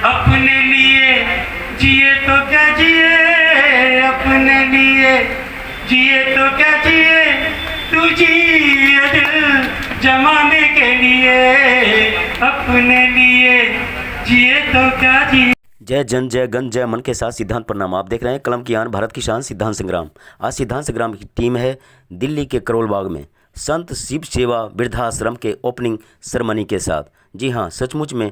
अपने लिए जिए तो क्या जिए, अपने लिए जिए तो क्या जिए, तू जिए दिल जमाने के लिए, अपने लिए जिए तो क्या जिए। जय जन जय गण जय मन के साथ सिद्धांत प्रणाम। आप देख रहे हैं कलम की आन भारत की शान सिद्धांत संग्राम। आज सिद्धांत संग्राम की टीम है दिल्ली के करोल बाग में संत शिव सेवा वृद्धाश्रम के ओपनिंग सेरेमनी के साथ। जी हाँ, सचमुच में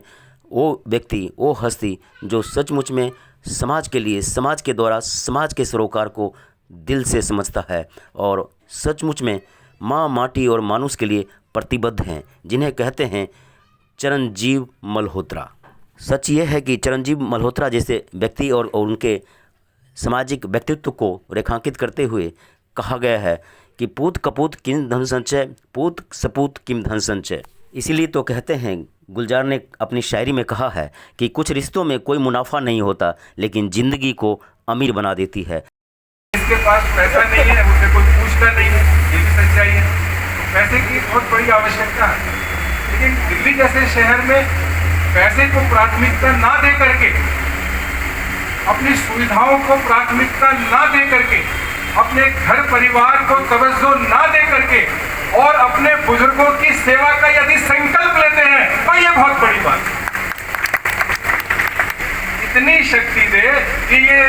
वो व्यक्ति, वो हस्ती जो सचमुच में समाज के लिए, समाज के द्वारा समाज के सरोकार को दिल से समझता है और सचमुच में माँ, माटी और मानुष के लिए प्रतिबद्ध हैं, जिन्हें कहते हैं चिरंजीव मल्होत्रा। सच ये है कि चिरंजीव मल्होत्रा जैसे व्यक्ति और उनके सामाजिक व्यक्तित्व को रेखांकित करते हुए कहा गया है कि पूत कपूत किम धन संचय, पूत सपूत किम धन संचय। इसीलिए तो कहते हैं, गुलजार ने अपनी शायरी में कहा है कि कुछ रिश्तों में कोई मुनाफा नहीं होता, लेकिन ज़िंदगी को अमीर बना देती है। इसके पास पैसा नहीं है, मुझसे कोई पूछता नहीं है, ये भी सच्चाई है। तो पैसे की बहुत बड़ी आवश्यकता है, लेकिन दिल्ली जैसे शहर में पैसे को प्राथमिकता ना दे करके, अपनी सुविधाओं को प्राथमिकता ना दे करके, अपने घर परिवार को तवज्जो ना दे करके और अपने बुजुर्गों की सेवा का यदि संकल्प लेते हैं तो ये बहुत बड़ी बात है। इतनी शक्ति दे कि ये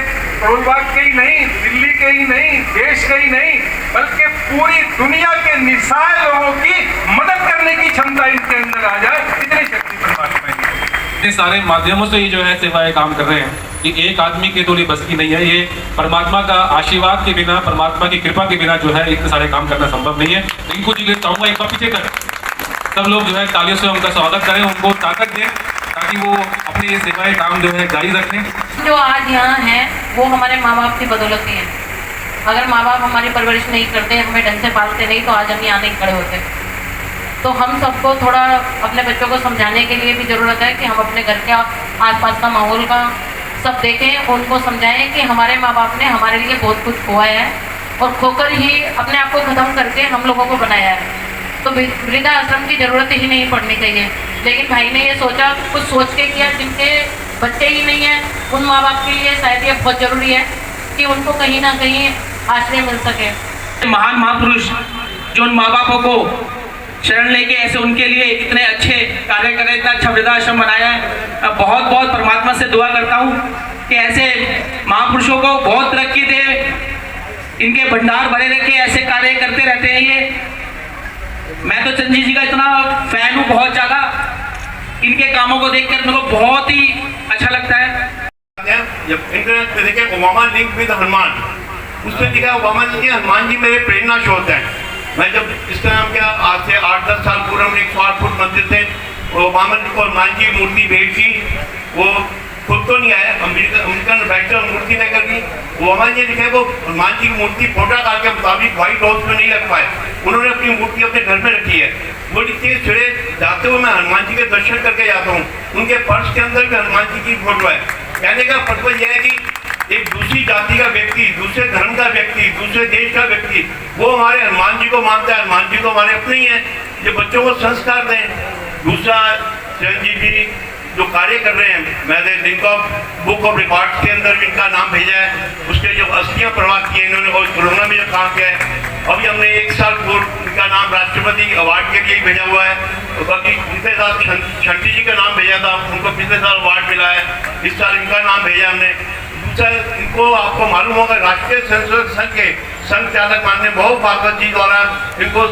करोल बाग के ही नहीं, दिल्ली के ही नहीं, देश के ही नहीं, बल्कि पूरी दुनिया के निस्सहाय लोगों की मदद करने की क्षमता इनके अंदर आ जाए, इतनी शक्ति परमात्मा की। इतने सारे माध्यमों से ये जो है सेवाएं काम कर रहे हैं कि एक आदमी के तो बस की नहीं है। ये परमात्मा का आशीर्वाद के बिना, परमात्मा की कृपा के बिना जो है इतने सारे काम करना संभव नहीं है। लेकिन कुछ चीजें चाहूँगा एक बार पीछे कर सब लोग जो है तालियों से उनका स्वागत करें, उनको ताकत दें ताकि वो अपनी ये सेवाएं काम जो है जारी रखें। जो आज यहाँ हैं वो हमारे माँ बाप की बदौलत ही है। अगर माँ बाप हमारी परवरिश नहीं करते, हमें ढंग से पालते नहीं, तो आज हम यहाँ नहीं खड़े होते। तो हम सबको थोड़ा अपने बच्चों को समझाने के लिए भी ज़रूरत है कि हम अपने घर के आसपास का माहौल का सब देखें, उनको समझाएं कि हमारे माँ बाप ने हमारे लिए बहुत कुछ खोया है और खोकर ही अपने आप को ख़त्म करके हम लोगों को बनाया है। तो वृद्धाश्रम की ज़रूरत ही नहीं पड़नी चाहिए। लेकिन भाई ने ये सोचा, कुछ सोच के किया, जिनके बच्चे ही नहीं हैं उन माँ बाप के लिए शायद ये बहुत ज़रूरी है कि उनको कहीं ना कहीं आश्रय मिल सके। महान महापुरुष जो उन माँ बापों को शरण लेके ऐसे उनके लिए इतने अच्छे कार्य कर रहे, इतना अच्छा वृद्धाश्रम बनाया है। बहुत बहुत परमात्मा से दुआ करता हूँ कि ऐसे महापुरुषों को बहुत तरक्की दे, इनके भंडार भरे रखे, ऐसे कार्य करते रहते हैं ये। मैं तो चंद्रजी जी का इतना फैन हूँ, बहुत ज़्यादा। इनके कामों को देखकर मेरे को बहुत ही अच्छा लगता है। जब इंटरनेट पे देखे ओबामा लिंक विद हनुमान, उस पर लिखा ओबामा जी के हनुमान जी मेरे प्रेरणा स्रोत हैं। मैं जब इस तरह क्या आज से 8-10 साल पूर्व में 108 फुट मंदिर थे, ओबामा जी को हनुमान जी की मूर्ति भेंट की। वो खुद तो नहीं आया, अमेरिकन बैठकर मूर्ति लेकर की। ओबामा जी लिखे वो हनुमान जी की मूर्ति प्रोटोकॉल के मुताबिक व्हाइट हाउस में नहीं रख पाए, उन्होंने अपनी मूर्ति अपने घर में रखी है। वो लिखते सुबह जाते हुए मैं हनुमान जी के दर्शन करके जाता हूँ, उनके पर्स के अंदर भी हनुमान जी की फोटो है। कहने का पर्पज यह है कि एक दूसरी जाति का व्यक्ति, दूसरे धर्म का व्यक्ति, दूसरे देश का व्यक्ति, वो हमारे हनुमान जी को मानता है, हनुमान जी को हमारे अपने ही है। ये बच्चों को संस्कार दें। दूसरा, चिरंजीव जी जो कार्य कर रहे हैं, मैंने link of book of records के अंदर भी इनका नाम भेजा है। उसके जो अस्थियाँ प्रवाह किए इन्होंने, और कोरोना में जो काम किया है, अभी हमने 1 साल पूर्व इनका नाम राष्ट्रपति अवार्ड के लिए भेजा हुआ है। तो बाकी पिछले साल शंटी जी का नाम भेजा था, उनको पिछले साल अवार्ड मिला है। इस साल इनका नाम भेजा हमने। दूसरा, इनको आपको मालूम होगा राष्ट्रीय स्वयंसेवक संघ के संघ चालक माननीय महबूब भागवत जी द्वारा इनको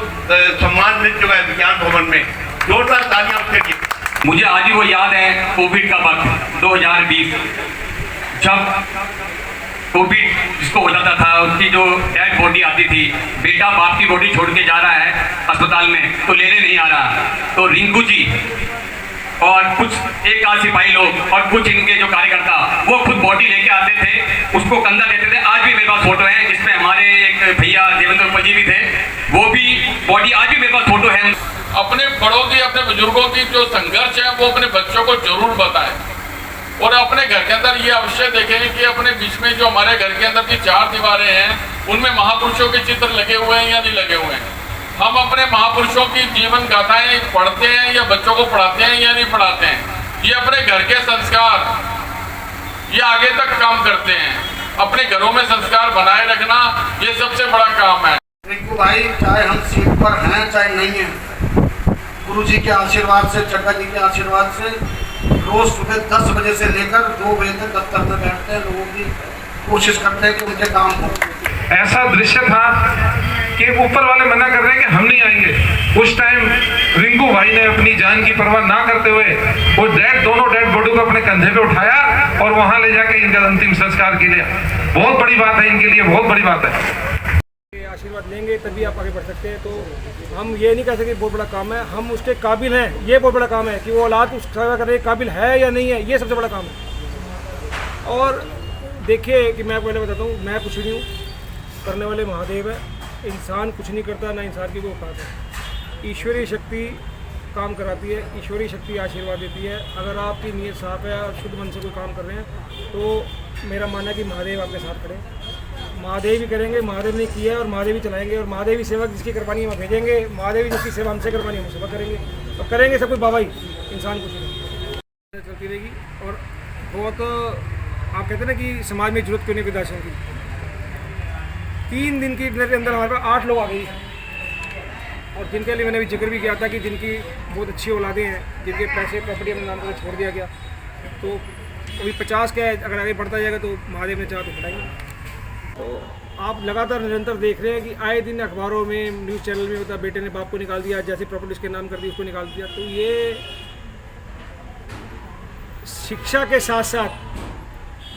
सम्मान मिल चुका है विज्ञान भवन में। जोरदार तालियां उसके लिए। मुझे आज ही वो याद है कोविड का वक्त 2020, जब कोविड जिसको हो जाता था, उसकी जो डेड बॉडी आती थी, बेटा बाप की बॉडी छोड़ के जा रहा है अस्पताल में तो लेने नहीं आ रहा, तो रिंकू जी और कुछ एक आध सिपाही लोग और कुछ इनके जो कार्यकर्ता वो खुद बॉडी लेके आते थे, उसको कंधा देते थे। आज भी मेरे पास फोटो है जिसमें हमारे एक भैया देवेंद्र उपजी भी थे, वो भी बॉडी आज भी मेरे पास फोटो है। अपने बड़ों की, अपने बुजुर्गों की जो संघर्ष है वो अपने बच्चों को जरूर बताएं और अपने घर के अंदर ये अवश्य देखें कि अपने बीच में जो हमारे घर के अंदर की 4 दीवारें हैं उनमें महापुरुषों के चित्र लगे हुए हैं या नहीं लगे हुए हैं। हम अपने महापुरुषों की जीवन गाथाएं पढ़ते हैं या बच्चों को पढ़ाते हैं या नहीं पढ़ाते हैं। ये अपने घर के संस्कार ये आगे तक काम करते हैं। अपने घरों में संस्कार बनाए रखना ये सबसे बड़ा काम है। रिंकू भाई चाहे हम सीट पर हैं चाहे नहीं हैं, गुरु जी के आशीर्वाद से, चड्डा जी के आशीर्वाद से रोज सुबह 10 बजे से लेकर 2 बजे तक दफ्तर में बैठते हैं, लोगों की कोशिश करते हैं कि उनके काम हो। ऐसा दृश्य था कि ऊपर वाले मना कर रहे हैं कि हम नहीं आएंगे। उस टाइम रिंकू भाई ने अपनी जान की परवाह ना करते हुए वो दोनों डेड बॉडी को अपने कंधे पे उठाया और वहां ले जाके इनका अंतिम संस्कार किया। बहुत बड़ी बात है इनके लिए, बहुत बड़ी बात है। आशीर्वाद लेंगे तभी आप आगे बढ़ सकते हैं। तो हम ये नहीं कह सकते बहुत बड़ा काम है, हम उसके काबिल हैं, ये बहुत बड़ा काम है कि वो औलाद उस सेवा करने के काबिल है या नहीं है, ये सबसे बड़ा काम है। और देखिए कि मैं पहले बताता हूँ, मैं कुछ नहीं हूँ, करने वाले महादेव है। इंसान कुछ नहीं करता, ना इंसान की कोई औकात है। ईश्वरीय शक्ति काम कराती है, ईश्वरीय शक्ति आशीर्वाद देती है। अगर आपकी नीयत साफ है और शुद्ध मन से कोई काम कर रहे हैं तो मेरा मानना है कि महादेव आपके साथ खड़े। महादेव भी करेंगे, महादेव ने किया और महादेव ही चलाएंगे। और महादेव ही सेवा जिसकी करवानी है वहाँ भेजेंगे, महादेव जिसकी सेवा हमसे करवानी है हम सेवा करेंगे। और करेंगे सब कुछ बाबा ही, इंसान कुछ नहीं। चलती रहेगी। और बहुत आप कहते हैं ना कि समाज में जरूरत क्यों नहीं वृद्धाश्रम की। 3 दिन की के अंदर हमारे पास 8 लोग आ गई, और जिनके लिए मैंने अभी जिक्र भी किया था कि जिनकी बहुत अच्छी औलादें हैं, जिनके पैसे प्रॉपर्टी अपने नाम पर छोड़ दिया गया, तो अभी 50 का है। अगर आगे बढ़ता जाएगा तो महादेव ने चाहा तो बढ़ाएंगे। तो आप लगातार निरंतर देख रहे हैं कि आए दिन अखबारों में, न्यूज़ चैनल में होता है बेटे ने बाप को निकाल दिया, जैसे प्रॉपर्टी उसके नाम कर दी उसको निकाल दिया। तो ये शिक्षा के साथ साथ,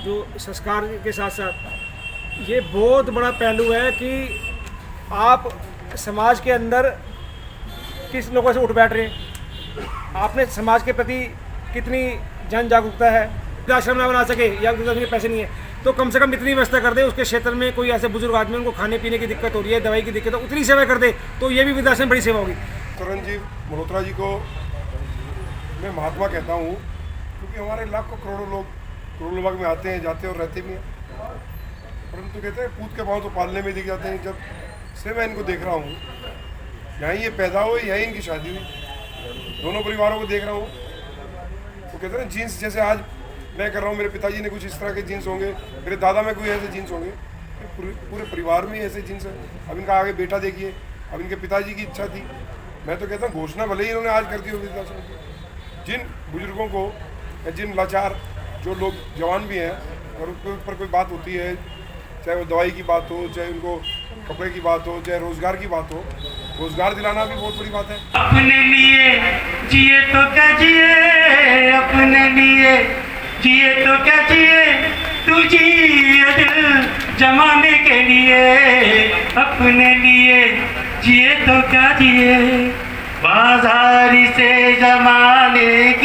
जो संस्कार के साथ साथ, ये बहुत बड़ा पहलू है कि आप समाज के अंदर किस लोगों से उठ बैठ रहे हैं, आपने समाज के प्रति कितनी जन जागरूकता है। आश्रम ना बना सके या उनके पैसे नहीं है तो कम से कम इतनी व्यवस्था कर दे, उसके क्षेत्र में कोई ऐसे बुजुर्ग आदमी उनको खाने पीने की दिक्कत हो रही है, दवाई की दिक्कत है, उतनी सेवा कर दे, तो ये भी वृद्धाश्रम बड़ी सेवा होगी। तरनजीव मल्होत्रा जी को मैं महात्मा कहता हूँ, क्योंकि हमारे लाखों करोड़ों लोग करोड़ों बाग में आते हैं, जाते हैं और रहते भी हैं, परंतु कहते हैं पूत के पाँव तो पालने में दिख जाते हैं। जब से मैं इनको देख रहा हूँ, यहीं ये पैदा हुए, यहीं इनकी शादी हुई, दोनों परिवारों को देख रहा हूँ। तो कहते हैं जीन्स जैसे आज मैं कर रहा हूँ, मेरे पिताजी ने कुछ इस तरह के जीन्स होंगे, मेरे दादा में कोई ऐसे जीन्स होंगे, पूरे परिवार में ऐसे जीन्स हैं। अब इनका आगे बेटा देखिए, अब इनके पिताजी की इच्छा थी, मैं तो कहता हूँ घोषणा भले ही इन्होंने आज कर दी होगी वृद्धाश्रम की। जिन बुजुर्गों को या जिन लाचार जो लोग जवान भी हैं और उनके ऊपर कोई बात होती है, चाहे वो दवाई की बात हो, चाहे उनको कपड़े की बात हो, चाहे रोज़गार की बात हो, रोज़गार दिलाना भी बहुत बड़ी बात है। अपने लिए जिए तो क्या जिए, अपने लिए जिए तो क्या जिए, तू जिए दिल जमाने के लिए, अपने लिए जिए तो क्या जिए, बाजारी से जमाने की